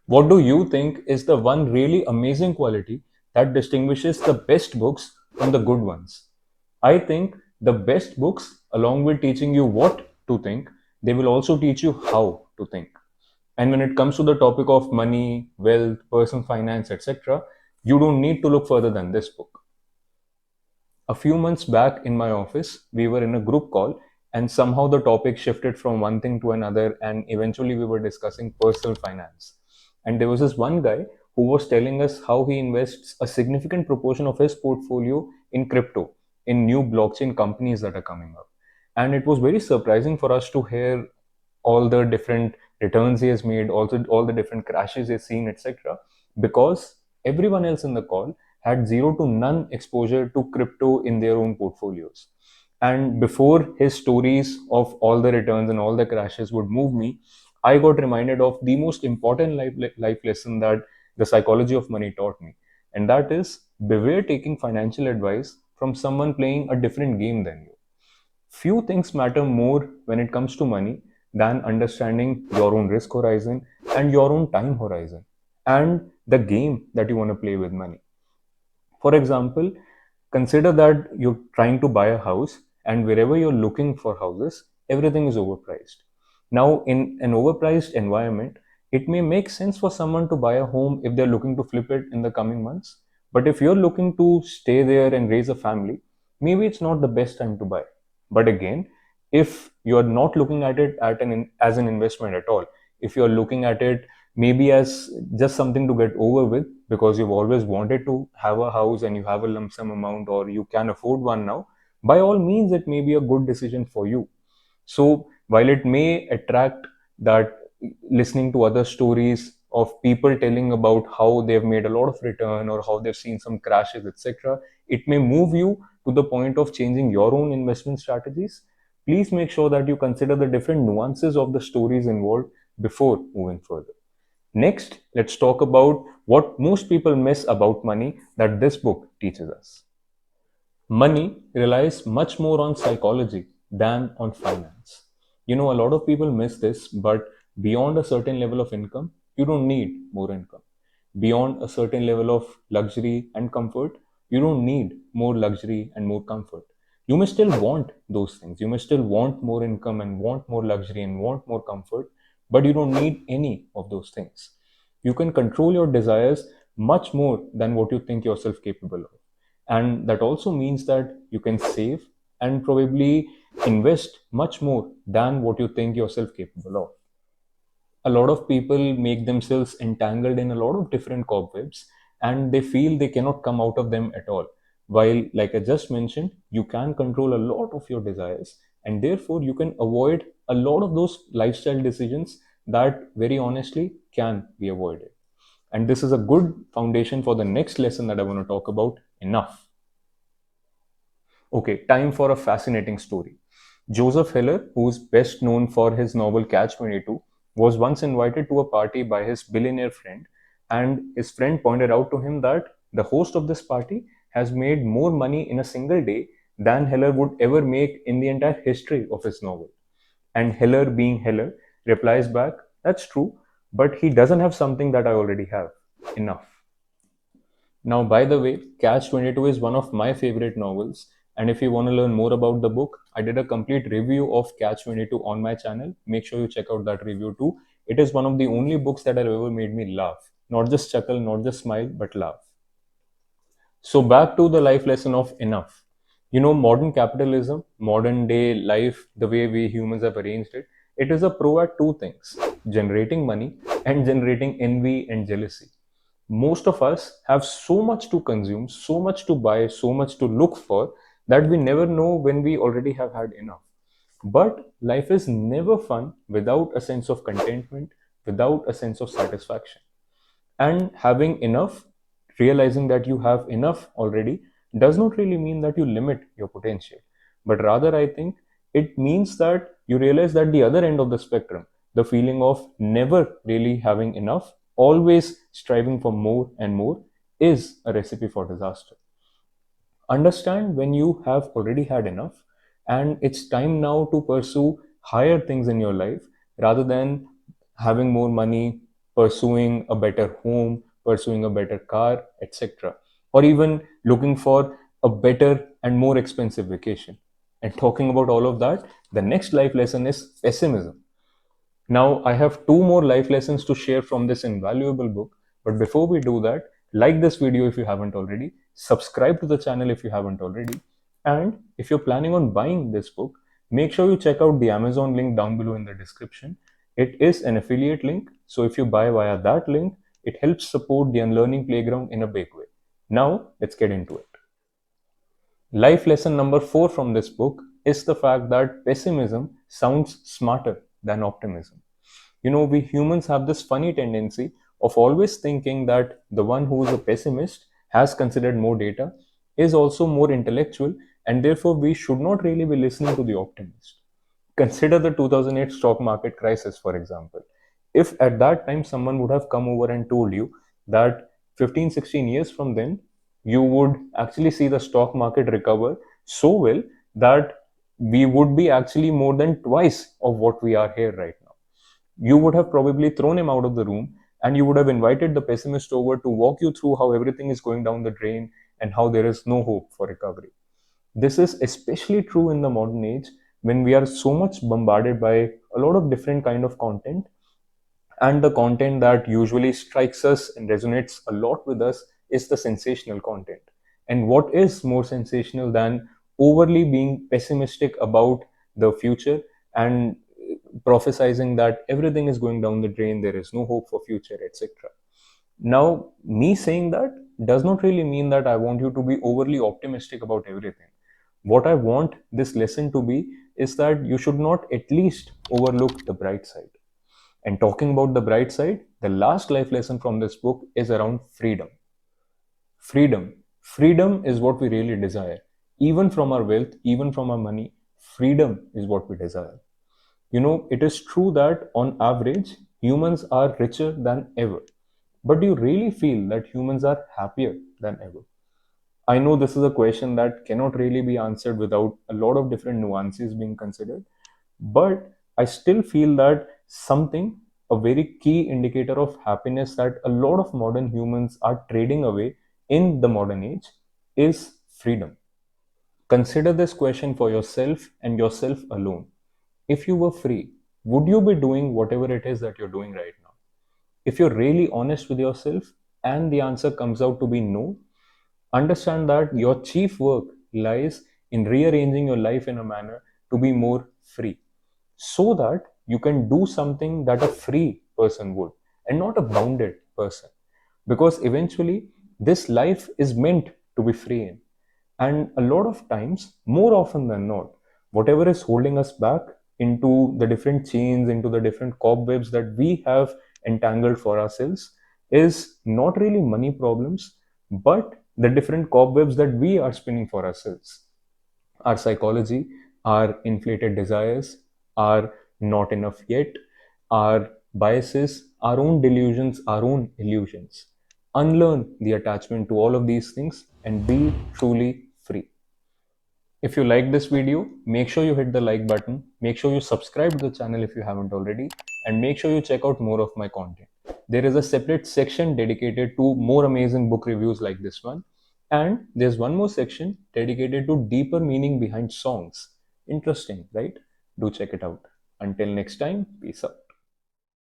What do you think is the one really amazing quality that distinguishes the best books from the good ones? I think the best books, along with teaching you what to think, they will also teach you how to think. And when it comes to the topic of money, wealth, personal finance, etc., you don't need to look further than this book. A few months back in my office, we were in a group call, and somehow the topic shifted from one thing to another, and eventually we were discussing personal finance. And there was this one guy who was telling us how he invests a significant proportion of his portfolio in crypto, in new blockchain companies that are coming up. And it was very surprising for us to hear all the different returns he has made, also all the different crashes he's seen, etc. Because everyone else in the call had zero to none exposure to crypto in their own portfolios. And before his stories of all the returns and all the crashes would move me, I got reminded of the most important life lesson that the psychology of money taught me. And that is beware taking financial advice from someone playing a different game than you. Few things matter more when it comes to money than understanding your own risk horizon and your own time horizon and the game that you want to play with money. For example, consider that you're trying to buy a house, and wherever you're looking for houses, everything is overpriced. Now, in an overpriced environment, it may make sense for someone to buy a home if they're looking to flip it in the coming months. But if you're looking to stay there and raise a family, maybe it's not the best time to buy. But again, if you're not looking at it as an investment at all, if you're looking at it maybe as just something to get over with because you've always wanted to have a house and you have a lump sum amount or you can afford one now, by all means, it may be a good decision for you. So while it may attract that listening to other stories of people telling about how they've made a lot of return or how they've seen some crashes, etc., it may move you to the point of changing your own investment strategies. Please make sure that you consider the different nuances of the stories involved before moving further. Next, let's talk about what most people miss about money that this book teaches us. Money relies much more on psychology than on finance. A lot of people miss this, but beyond a certain level of income, you don't need more income. Beyond a certain level of luxury and comfort, you don't need more luxury and more comfort. You may still want those things. You may still want more income and want more luxury and want more comfort, but you don't need any of those things. You can control your desires much more than what you think yourself capable of. And that also means that you can save and probably invest much more than what you think yourself capable of. A lot of people make themselves entangled in a lot of different cobwebs and they feel they cannot come out of them at all. While, like I just mentioned, you can control a lot of your desires and therefore you can avoid a lot of those lifestyle decisions that very honestly can be avoided. And this is a good foundation for the next lesson that I want to talk about: enough. Okay, time for a fascinating story. Joseph Heller, who's best known for his novel Catch 22, was once invited to a party by his billionaire friend, and his friend pointed out to him that the host of this party has made more money in a single day than Heller would ever make in the entire history of his novel. And Heller, being Heller, replies back, "That's true, but he doesn't have something that I already have: enough." Now, by the way, Catch 22 is one of my favorite novels. And if you want to learn more about the book, I did a complete review of Catch 22 on my channel. Make sure you check out that review too. It is one of the only books that have ever made me laugh. Not just chuckle, not just smile, but laugh. So, back to the life lesson of enough. Modern capitalism, modern day life, the way we humans have arranged it, it is a pro at two things: generating money and generating envy and jealousy. Most of us have so much to consume, so much to buy, so much to look for that we never know when we already have had enough. But life is never fun without a sense of contentment, without a sense of satisfaction. And having enough, realizing that you have enough already, does not really mean that you limit your potential. But rather, I think it means that you realize that the other end of the spectrum, the feeling of never really having enough, always striving for more and more, is a recipe for disaster. Understand when you have already had enough, and it's time now to pursue higher things in your life rather than having more money, pursuing a better home, pursuing a better car, etc., or even looking for a better and more expensive vacation. And talking about all of that, the next life lesson is pessimism. Now, I have two more life lessons to share from this invaluable book. But before we do that, like this video if you haven't already, subscribe to the channel if you haven't already, and if you're planning on buying this book, make sure you check out the Amazon link down below in the description. It is an affiliate link, so if you buy via that link, it helps support the Unlearning Playground in a big way. Now, let's get into it. Life lesson number 4 from this book is the fact that pessimism sounds smarter than optimism. We humans have this funny tendency of always thinking that the one who is a pessimist has considered more data, is also more intellectual, and therefore we should not really be listening to the optimist. Consider the 2008 stock market crisis, for example. If at that time someone would have come over and told you that 15, 16 years from then, you would actually see the stock market recover so well that we would be actually more than twice of what we are here right now, you would have probably thrown him out of the room, and you would have invited the pessimist over to walk you through how everything is going down the drain and how there is no hope for recovery. This is especially true in the modern age when we are so much bombarded by a lot of different kind of content, and the content that usually strikes us and resonates a lot with us is the sensational content. And what is more sensational than overly being pessimistic about the future and prophesizing that everything is going down the drain, there is no hope for future, etc. Now, me saying that does not really mean that I want you to be overly optimistic about everything. What I want this lesson to be is that you should not at least overlook the bright side. And talking about the bright side, the last life lesson from this book is around freedom. Freedom. Freedom is what we really desire. Even from our wealth, even from our money, freedom is what we desire. It is true that on average, humans are richer than ever. But do you really feel that humans are happier than ever? I know this is a question that cannot really be answered without a lot of different nuances being considered, but I still feel that something, a very key indicator of happiness that a lot of modern humans are trading away in the modern age is freedom. Consider this question for yourself and yourself alone. If you were free, would you be doing whatever it is that you're doing right now? If you're really honest with yourself and the answer comes out to be no, understand that your chief work lies in rearranging your life in a manner to be more free, so that you can do something that a free person would and not a bounded person. Because eventually, this life is meant to be free in. And a lot of times, more often than not, whatever is holding us back into the different chains, into the different cobwebs that we have entangled for ourselves, is not really money problems, but the different cobwebs that we are spinning for ourselves. Our psychology, our inflated desires, our not enough yet, our biases, our own delusions, our own illusions. Unlearn the attachment to all of these things and be truly free. If you like this video, make sure you hit the like button, make sure you subscribe to the channel if you haven't already, and make sure you check out more of my content. There is a separate section dedicated to more amazing book reviews like this one, and there's one more section dedicated to deeper meaning behind songs. Interesting, right? Do check it out. Until next time, peace out.